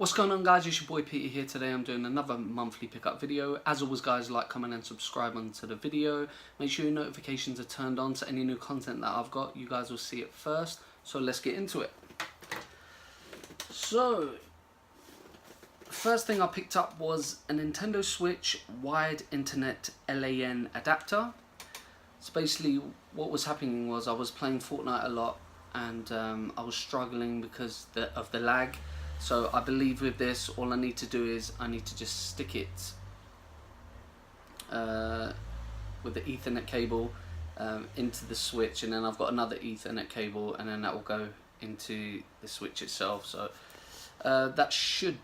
What's going on, guys? It's your boy Peter here. Today I'm doing another monthly pickup video. As always, guys, like, comment and subscribe onto the video. Make sure your notifications are turned on so any new content that I've got, you guys will see it first. So let's get into it. So first thing I picked up was a Nintendo Switch Wired Internet LAN adapter. So basically what was happening was I was playing Fortnite a lot and I was struggling because of the lag. So I believe with this, all I need to do is I need to just stick it with the Ethernet cable into the Switch, and then I've got another Ethernet cable, and then that will go into the Switch itself. So that should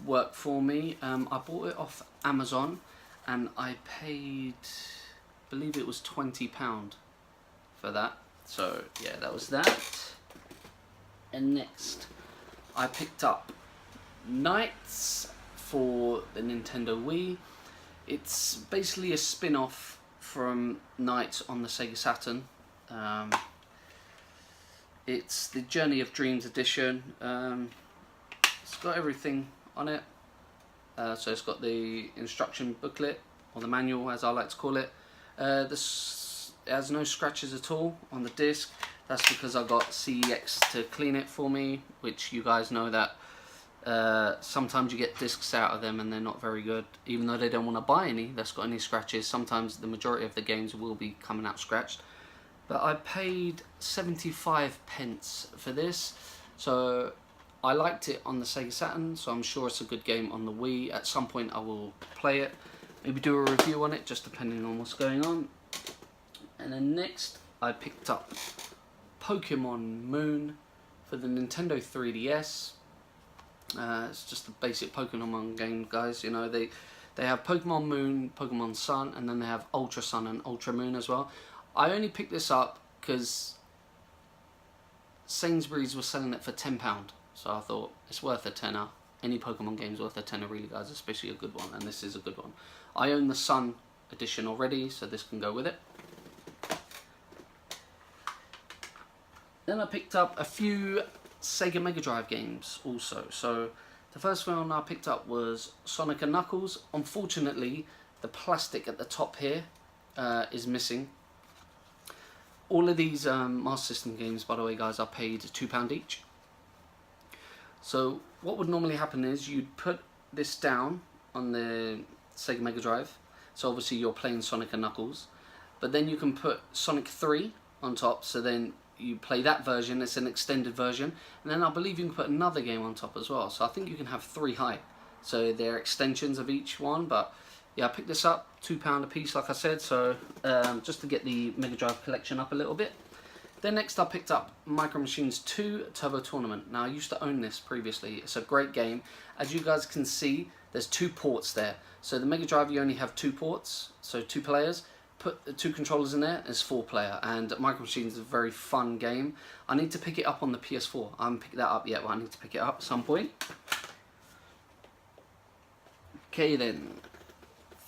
work for me. I bought it off Amazon, and I paid, I believe it was £20 for that. So yeah, that was that. And next, I picked up Nights for the Nintendo Wii. It's basically a spin-off from Nights on the Sega Saturn. It's the Journey of Dreams edition. It's got everything on it. So it's got the instruction booklet, or the manual as I like to call it. It has no scratches at all on the disc. That's because I got CEX to clean it for me, which you guys know that sometimes you get discs out of them and they're not very good. Even though they don't want to buy any that's got any scratches, sometimes the majority of the games will be coming out scratched. But I paid 75p for this, so I liked it on the Sega Saturn, so I'm sure it's a good game on the Wii. At some point I will play it, maybe do a review on it, just depending on what's going on. And then next I picked up Pokemon Moon for the Nintendo 3DS. It's just a basic Pokemon game, guys. You know, they have Pokemon Moon, Pokemon Sun, and then they have Ultra Sun and Ultra Moon as well. I only picked this up because Sainsbury's was selling it for £10, so I thought it's worth a tenner. Any Pokemon game's worth a tenner, really, guys, especially a good one, and this is a good one. I own the Sun edition already, so this can go with it. Then I picked up a few Sega Mega Drive games also. So the first one I picked up was Sonic & Knuckles. Unfortunately, the plastic at the top here is missing. All of these Master System games, by the way, guys, I paid £2 each. So what would normally happen is you'd put this down on the Sega Mega Drive. So obviously you're playing Sonic & Knuckles. But then you can put Sonic 3 on top, so then you play that version. It's an extended version, and then I believe you can put another game on top as well. So I think you can have 3 high, so they're extensions of each one. But yeah, I picked this up, £2 a piece, like I said, so just to get the Mega Drive collection up a little bit. Then next I picked up Micro Machines 2 Turbo Tournament. Now I used to own this previously. It's a great game. As you guys can see, there's 2 ports there. So the Mega Drive, you only have 2 ports, so 2 players. Put the 2 controllers in there, it's 4 player, and Micro Machines is a very fun game. I need to pick it up on the PS4. I haven't picked that up yet, but I need to pick it up at some point. Okay then,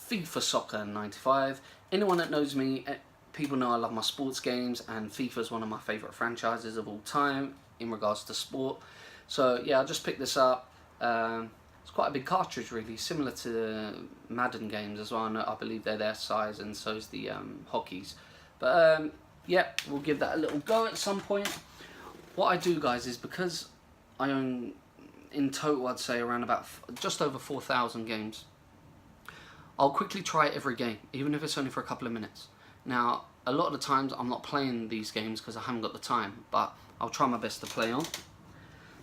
FIFA Soccer 95. Anyone that knows me, people know I love my sports games, and FIFA is one of my favourite franchises of all time in regards to sport. So yeah, I just picked this up. It's quite a big cartridge, really, similar to the Madden games as well. I believe they're their size, and so is the hockeys. But yeah, we'll give that a little go at some point. What I do, guys, is because I own, in total, I'd say around about just over 4,000 games, I'll quickly try every game, even if it's only for a couple of minutes. Now, a lot of the times I'm not playing these games because I haven't got the time, but I'll try my best to play on.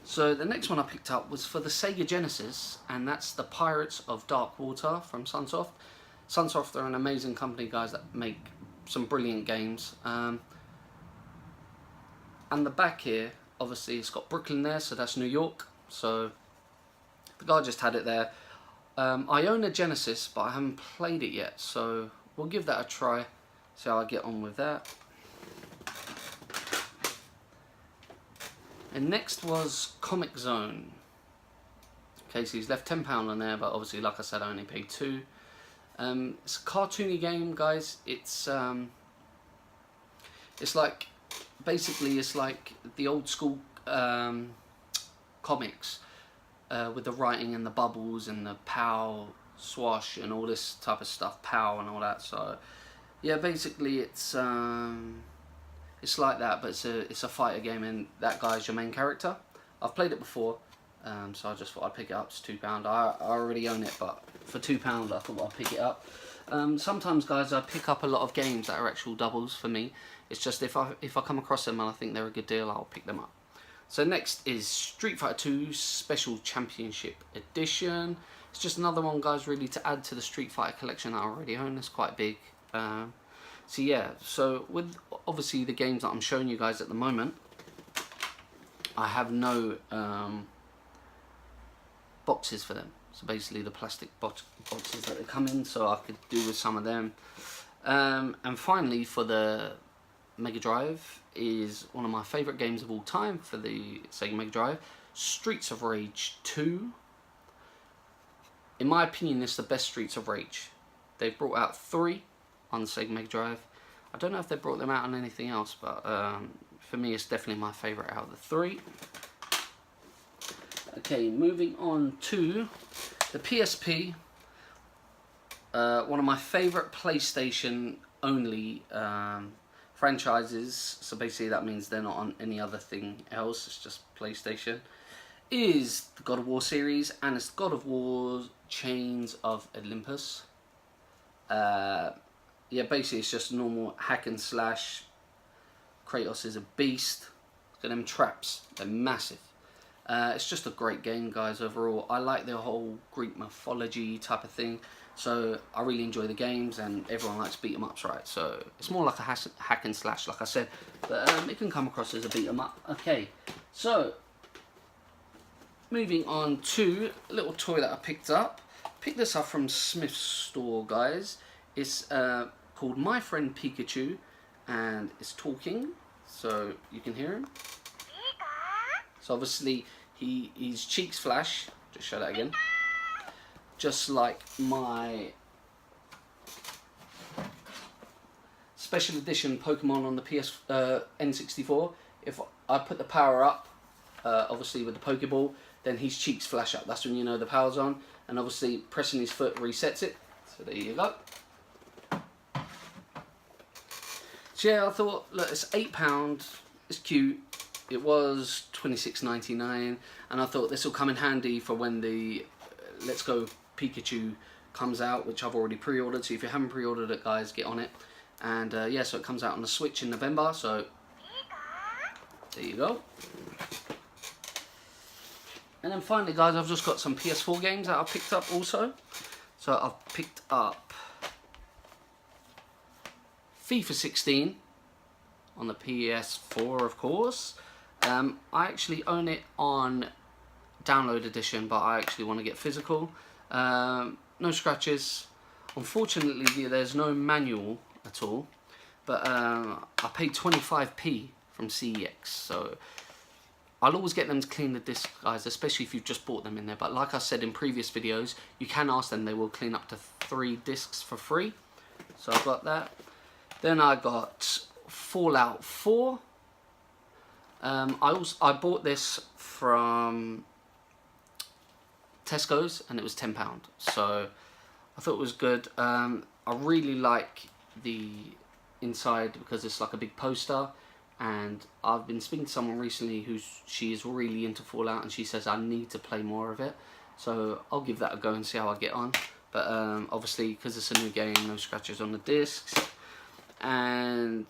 So the next one I picked up was for the Sega Genesis, and that's the Pirates of Dark Water from Sunsoft. Sunsoft are an amazing company, guys, that make some brilliant games. And the back here, obviously it's got Brooklyn there, so that's New York. So the guy just had it there. I own a Genesis, but I haven't played it yet, so we'll give that a try, see how I get on with that. And next was Comix Zone. Okay, so he's left £10 on there, but obviously, like I said, I only paid £2. It's a cartoony game, guys. It's like, basically, it's like the old school comics. with the writing and the bubbles and the pow, swash and all this type of stuff, pow and all that. So yeah, basically it's like that, but it's a fighter game, and that guy's your main character. I've played it before, so I just thought I'd pick it up. It's £2. I already own it, but for £2 I thought I'd pick it up. Sometimes, guys, I pick up a lot of games that are actual doubles for me. It's just if I come across them and I think they're a good deal, I'll pick them up. So next is Street Fighter 2 Special Championship Edition. It's just another one, guys, really to add to the Street Fighter collection that I already own. It's quite big. So yeah, so with obviously the games that I'm showing you guys at the moment, I have no boxes for them. So basically the plastic boxes that they come in, so I could do with some of them. And finally, for the Mega Drive, is one of my favourite games of all time for the Sega Mega Drive, Streets of Rage 2. In my opinion, it's the best Streets of Rage. They've brought out 3 on the Sega Mega Drive. I don't know if they brought them out on anything else, but for me it's definitely my favourite out of the 3. Okay, moving on to the PSP. One of my favourite PlayStation only franchises, so basically that means they're not on any other thing else, it's just PlayStation, is the God of War series, and it's God of War Chains of Olympus. Yeah, basically it's just normal hack and slash. Kratos is a beast. Look at them traps, they're massive. It's just a great game, guys, overall. I like the whole Greek mythology type of thing, so I really enjoy the games, and everyone likes beat 'em ups, right? So it's more like a hack and slash, like I said, but it can come across as a beat 'em up. Okay, so moving on to a little toy that I picked up. Picked this up from Smith's store, guys. It's called My Friend Pikachu, and it's talking, so you can hear him. So obviously his cheeks flash. Just show that again. Just like my special edition Pokemon on the N64. If I put the power up, obviously with the Pokeball, then his cheeks flash up. That's when you know the power's on. And obviously pressing his foot resets it. So there you go. So yeah, I thought, look, it's £8. It's cute. It was $26.99, and I thought this will come in handy for when the Let's Go Pikachu comes out, which I've already pre-ordered. So if you haven't pre-ordered it, guys, get on it. And yeah, so it comes out on the Switch in November. So there you go. And then finally, guys, I've just got some PS4 games that I picked up also. So I've picked up FIFA 16 on the PS4, of course. I actually own it on download edition, but I actually want to get physical. No scratches. Unfortunately, there's no manual at all, but I paid 25p from CEX, so I'll always get them to clean the disc, guys, especially if you've just bought them in there. But like I said in previous videos, you can ask them, they will clean up to 3 discs for free. So I've got that. Then I got Fallout 4. I bought this from Tesco's, and it was £10, so I thought it was good. I really like the inside because it's like a big poster, and I've been speaking to someone recently she is really into Fallout, and she says I need to play more of it, so I'll give that a go and see how I get on. But obviously, because it's a new game, no scratches on the discs. And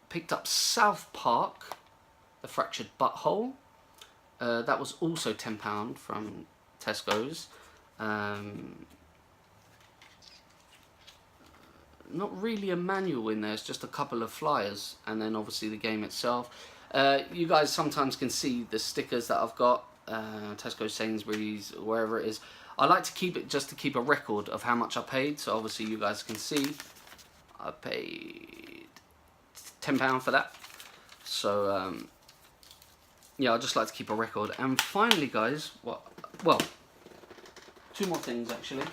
picked up South Park, The Fractured Butthole. That was also £10 from Tesco's. Not really a manual in there, it's just a couple of flyers, and then obviously the game itself. You guys sometimes can see the stickers that I've got, Tesco, Sainsbury's, wherever it is. I like to keep it just to keep a record of how much I paid, so obviously you guys can see I paid £10 for that. So yeah, I just like to keep a record. And finally, guys, well, 2 more things actually.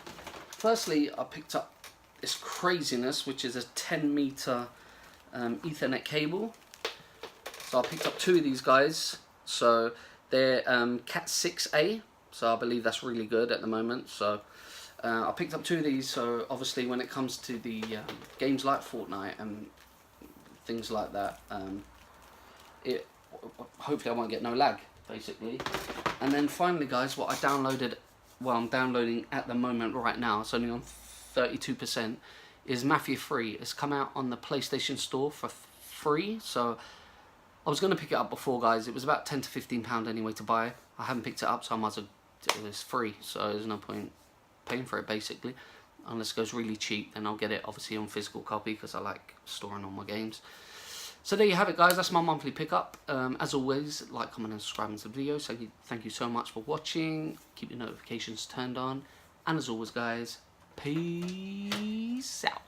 Firstly, I picked up this craziness, which is a 10-meter Ethernet cable. So I picked up 2 of these guys. So they're Cat 6A. so I believe that's really good at the moment. So I picked up 2 of these, so obviously when it comes to the games like Fortnite and things like that, hopefully I won't get no lag, basically. And then finally, guys, what I downloaded, well, I'm downloading at the moment right now, it's only on 32%, is Mafia 3. It's come out on the PlayStation Store for free, so I was going to pick it up before, guys. It was about £10 to £15 anyway to buy. I haven't picked it up, so I might as well, it's free, so there's no point paying for it, basically. Unless it goes really cheap, then I'll get it, obviously, on physical copy, because I like storing all my games. So there you have it, guys. That's my monthly pickup. As always, like, comment, and subscribe to the video. So thank you so much for watching. Keep your notifications turned on. And as always, guys, peace out.